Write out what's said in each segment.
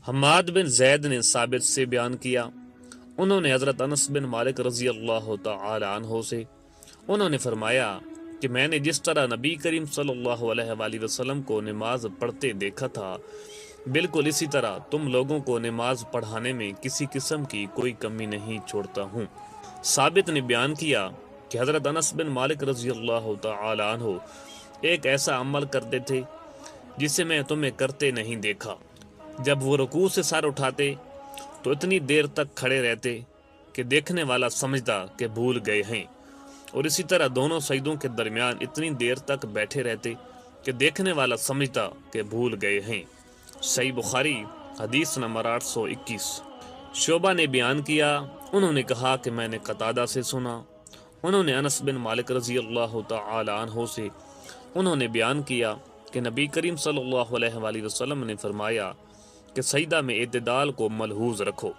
حماد بن زید نے ثابت سے بیان کیا، انہوں نے حضرت انس بن مالک رضی اللہ تعالی عنہ سے، انہوں نے فرمایا کہ میں نے جس طرح نبی کریم صلی اللہ علیہ وآلہ وسلم کو نماز پڑھتے دیکھا تھا، بالکل اسی طرح تم لوگوں کو نماز پڑھانے میں کسی قسم کی کوئی کمی نہیں چھوڑتا ہوں۔ ثابت نے بیان کیا کہ حضرت انس بن مالک رضی اللہ تعالی عنہ ایک ایسا عمل کرتے تھے جسے میں تمہیں کرتے نہیں دیکھا۔ جب وہ رکوع سے سر اٹھاتے تو اتنی دیر تک کھڑے رہتے کہ دیکھنے والا سمجھتا کہ بھول گئے ہیں، اور اسی طرح دونوں سجدوں کے درمیان اتنی دیر تک بیٹھے رہتے کہ دیکھنے والا سمجھتا کہ بھول گئے ہیں۔ صحیح بخاری حدیث نمبر 821۔ شعبہ نے بیان کیا، انہوں نے کہا کہ میں نے قتادہ سے سنا، انہوں نے انس بن مالک رضی اللہ تعالی عنہ سے، انہوں نے بیان کیا کہ نبی کریم صلی اللہ علیہ وآلہ وسلم نے فرمایا کہ سجدہ میں اعتدال کو ملحوظ رکھو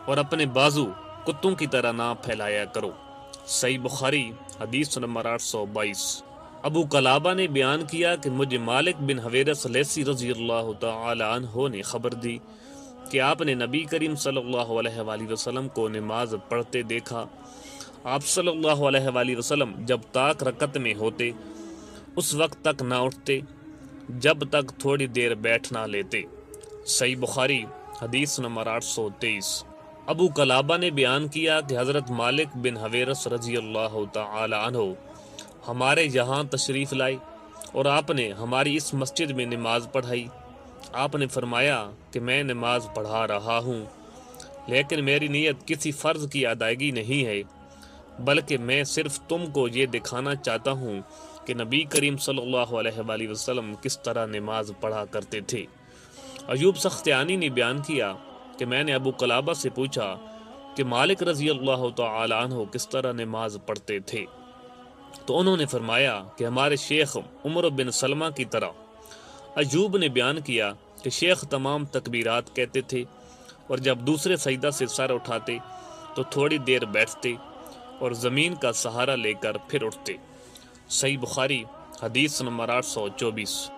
اور اپنے بازو کتوں کی طرح نہ پھیلایا کرو۔ صحیح بخاری حدیث نمبر 822۔ ابو قلابہ نے بیان کیا کہ مجھے مالک بن حویرث لیثی رضی اللہ تعالی عنہ نے خبر دی کہ آپ نے نبی کریم صلی اللہ علیہ وآلہ وسلم کو نماز پڑھتے دیکھا۔ آپ صلی اللہ علیہ وآلہ وسلم جب تک رکعت میں ہوتے اس وقت تک نہ اٹھتے جب تک تھوڑی دیر بیٹھ نہ لیتے۔ صحیح بخاری حدیث نمبر 823۔ ابو قلابہ نے بیان کیا کہ حضرت مالک بن حویرث رضی اللہ تعالی عنہ ہمارے یہاں تشریف لائے اور آپ نے ہماری اس مسجد میں نماز پڑھائی۔ آپ نے فرمایا کہ میں نماز پڑھا رہا ہوں، لیکن میری نیت کسی فرض کی ادائیگی نہیں ہے، بلکہ میں صرف تم کو یہ دکھانا چاہتا ہوں کہ نبی کریم صلی اللہ علیہ وآلہ وسلم کس طرح نماز پڑھا کرتے تھے۔ ایوب سختیانی نے بیان کیا کہ میں نے ابو قلابہ سے پوچھا کہ مالک رضی اللہ تعالی عنہ کس طرح نماز پڑھتے تھے، تو انہوں نے فرمایا کہ ہمارے شیخ عمر بن سلمہ کی طرح۔ ایوب نے بیان کیا کہ شیخ تمام تکبیرات کہتے تھے اور جب دوسرے سجدہ سے سر اٹھاتے تو تھوڑی دیر بیٹھتے اور زمین کا سہارا لے کر پھر اٹھتے۔ صحیح بخاری حدیث نمبر 824۔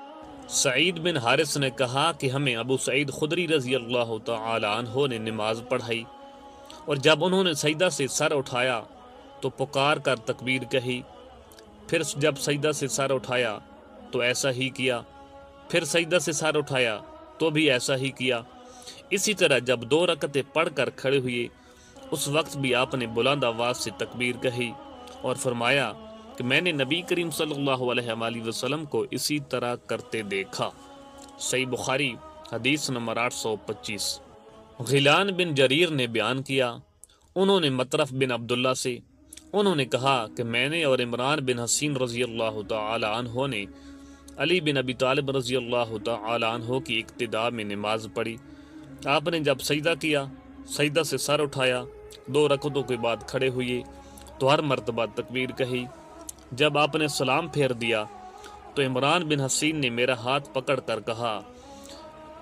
سعید بن حارث نے کہا کہ ہمیں ابو سعید خدری رضی اللہ تعالی عنہ نے نماز پڑھائی، اور جب انہوں نے سجدہ سے سر اٹھایا تو پکار کر تکبیر کہی، پھر جب سجدہ سے سر اٹھایا تو ایسا ہی کیا، پھر سجدہ سے سر اٹھایا تو بھی ایسا ہی کیا۔ اسی طرح جب 2 رکعتیں پڑھ کر کھڑے ہوئے اس وقت بھی آپ نے بلند آواز سے تکبیر کہی اور فرمایا کہ میں نے نبی کریم صلی اللہ علیہ وآلہ وسلم کو اسی طرح کرتے دیکھا۔ صحیح بخاری حدیث نمبر 825۔ غیلان بن جریر نے بیان کیا، انہوں نے مطرف بن عبداللہ سے، انہوں نے کہا کہ میں نے اور عمران بن حسین رضی اللہ تعالی عنہ نے علی بن ابی طالب رضی اللہ تعالی عنہ کی اقتداء میں نماز پڑھی۔ آپ نے جب سجدہ کیا، سجدہ سے سر اٹھایا، 2 رکعتوں کے بعد کھڑے ہوئے تو ہر مرتبہ تکبیر کہی۔ جب آپ نے سلام پھیر دیا تو عمران بن حسین نے میرا ہاتھ پکڑ کر کہا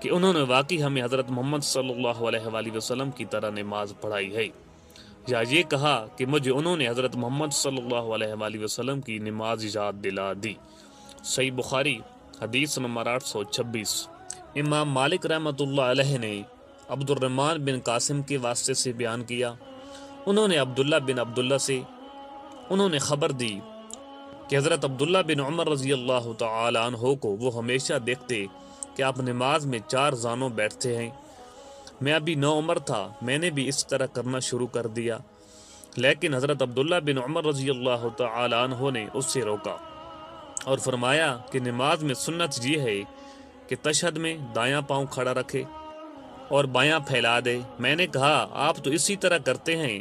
کہ انہوں نے واقعی ہمیں حضرت محمد صلی اللہ علیہ وآلہ وسلم کی طرح نماز پڑھائی ہے، یا یہ کہا کہ مجھے انہوں نے حضرت محمد صلی اللہ علیہ وآلہ وسلم کی نماز یاد دلا دی۔ صحیح بخاری حدیث نمبر 826۔ امام مالک رحمۃ اللہ علیہ نے عبد الرحمن بن قاسم کے واسطے سے بیان کیا، انہوں نے عبداللہ بن عبداللہ سے، انہوں نے خبر دی کہ حضرت عبداللہ بن عمر رضی اللہ تعالی عنہ کو وہ ہمیشہ دیکھتے کہ آپ نماز میں 4 زانوں بیٹھتے ہیں۔ میں ابھی 9 عمر تھا، میں نے بھی اس طرح کرنا شروع کر دیا، لیکن حضرت عبداللہ بن عمر رضی اللہ تعالی عنہ نے اس سے روکا اور فرمایا کہ نماز میں سنت یہ ہے کہ تشہد میں دایاں پاؤں کھڑا رکھے اور بایاں پھیلا دے۔ میں نے کہا آپ تو اسی طرح کرتے ہیں۔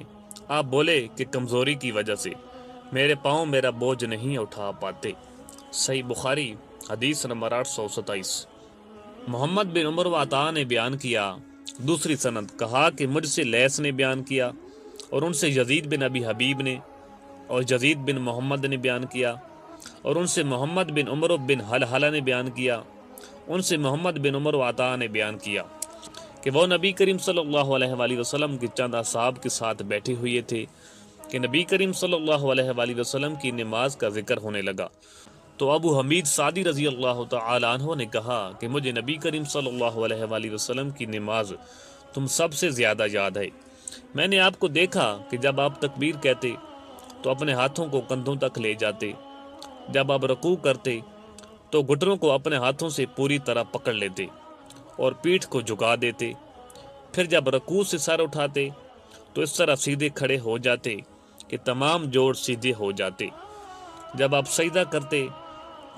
آپ بولے کہ کمزوری کی وجہ سے میرے پاؤں میرا بوجھ نہیں اٹھا پاتے۔ صحیح بخاری حدیث نمبر 827۔ محمد بن عمر و عطا نے بیان کیا، دوسری سند، کہا کہ مجھ سے لیث نے بیان کیا اور ان سے یزید بن ابی حبیب نے اور یزید بن محمد نے بیان کیا اور ان سے محمد بن عمر بن حلحلہ نے بیان کیا، ان سے محمد بن عمر و عطا نے بیان کیا کہ وہ نبی کریم صلی اللہ علیہ وآلہ وسلم کے چند اصحاب کے ساتھ بیٹھے ہوئے تھے کہ نبی کریم صلی اللہ علیہ وآلہ وسلم کی نماز کا ذکر ہونے لگا تو ابو حمید سعدی رضی اللہ تعالی عنہ نے کہا کہ مجھے نبی کریم صلی اللہ علیہ وآلہ وسلم کی نماز تم سب سے زیادہ یاد ہے۔ میں نے آپ کو دیکھا کہ جب آپ تکبیر کہتے تو اپنے ہاتھوں کو کندھوں تک لے جاتے، جب آپ رکوع کرتے تو گھٹنوں کو اپنے ہاتھوں سے پوری طرح پکڑ لیتے اور پیٹھ کو جھکا دیتے، پھر جب رکوع سے سر اٹھاتے تو اس طرح سیدھے کھڑے ہو جاتے کہ تمام جوڑ سیدھے ہو جاتے، جب آپ سجدہ کرتے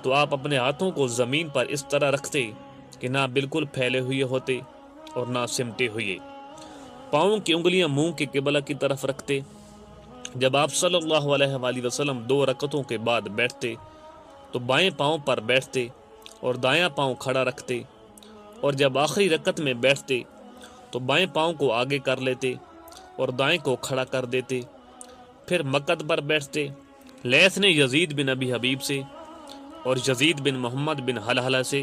تو آپ اپنے ہاتھوں کو زمین پر اس طرح رکھتے کہ نہ بالکل پھیلے ہوئے ہوتے اور نہ سمٹے ہوئے، پاؤں کی انگلیاں منہ کے قبلہ کی طرف رکھتے، جب آپ صلی اللہ علیہ وآلہ وسلم 2 رکعتوں کے بعد بیٹھتے تو بائیں پاؤں پر بیٹھتے اور دایاں پاؤں کھڑا رکھتے، اور جب آخری رکعت میں بیٹھتے تو بائیں پاؤں کو آگے کر لیتے اور دائیں کو کھڑا کر دیتے، پھر مقعد پر بیٹھتے۔ لیث نے یزید بن ابی حبیب سے اور یزید بن محمد بن حلحلہ سے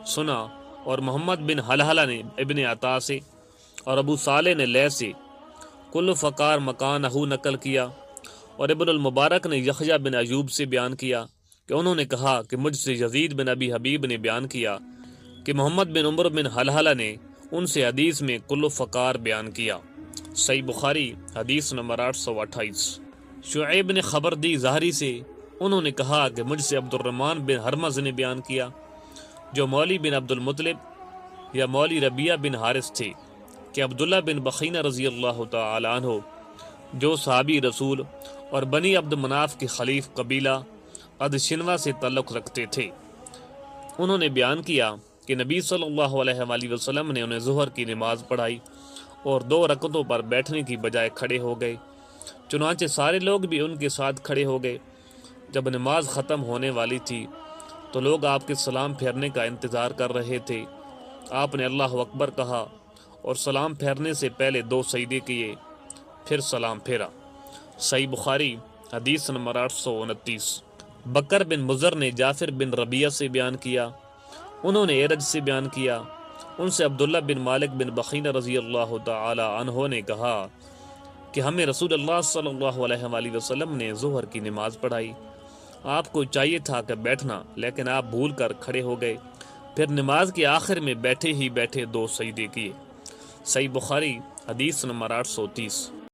سنا، اور محمد بن حلحلہ نے ابن عطا سے، اور ابو صالح نے لیث سے کل فقار مکانہ نقل کیا، اور ابن المبارک نے یحییٰ بن ایوب سے بیان کیا کہ انہوں نے کہا کہ مجھ سے یزید بن ابی حبیب نے بیان کیا کہ محمد بن عمر بن حلحلہ نے ان سے حدیث میں کل فقار بیان کیا۔ صحیح بخاری حدیث نمبر 828۔ شعیب نے خبر دی ظاہری سے، انہوں نے کہا کہ مجھ سے عبد الرحمن بن حرمز نے بیان کیا جو مولی بن عبد المطلب یا مولی ربیہ بن حارث تھے کہ عبداللہ بن بخینہ رضی اللہ تعالی عنہ جو صحابی رسول اور بنی عبد مناف کے خلیف قبیلہ عدشنوہ سے تعلق رکھتے تھے، انہوں نے بیان کیا کہ نبی صلی اللہ علیہ وآلہ وسلم نے انہیں ظہر کی نماز پڑھائی اور 2 رکعتوں پر بیٹھنے کی بجائے کھڑے ہو گئے، چنانچہ سارے لوگ بھی ان کے ساتھ کھڑے ہو گئے۔ جب نماز ختم ہونے والی تھی تو لوگ آپ کے سلام پھیرنے کا انتظار کر رہے تھے، آپ نے اللہ اکبر کہا اور سلام پھیرنے سے پہلے 2 سجدے کیے، پھر سلام پھیرا۔ صحیح بخاری حدیث نمبر 829۔ بکر بن مضر نے جعفر بن ربیہ سے بیان کیا، انہوں نے ارج سے بیان کیا، ان سے عبداللہ بن مالک بن بخینہ رضی اللہ تعالی عنہ نے کہا کہ ہمیں رسول اللہ صلی اللہ علیہ وآلہ وسلم نے ظہر کی نماز پڑھائی، آپ کو چاہیے تھا کہ بیٹھنا لیکن آپ بھول کر کھڑے ہو گئے، پھر نماز کے آخر میں بیٹھے ہی بیٹھے 2 سجدے کیے۔ صحیح بخاری حدیث نمبر 830۔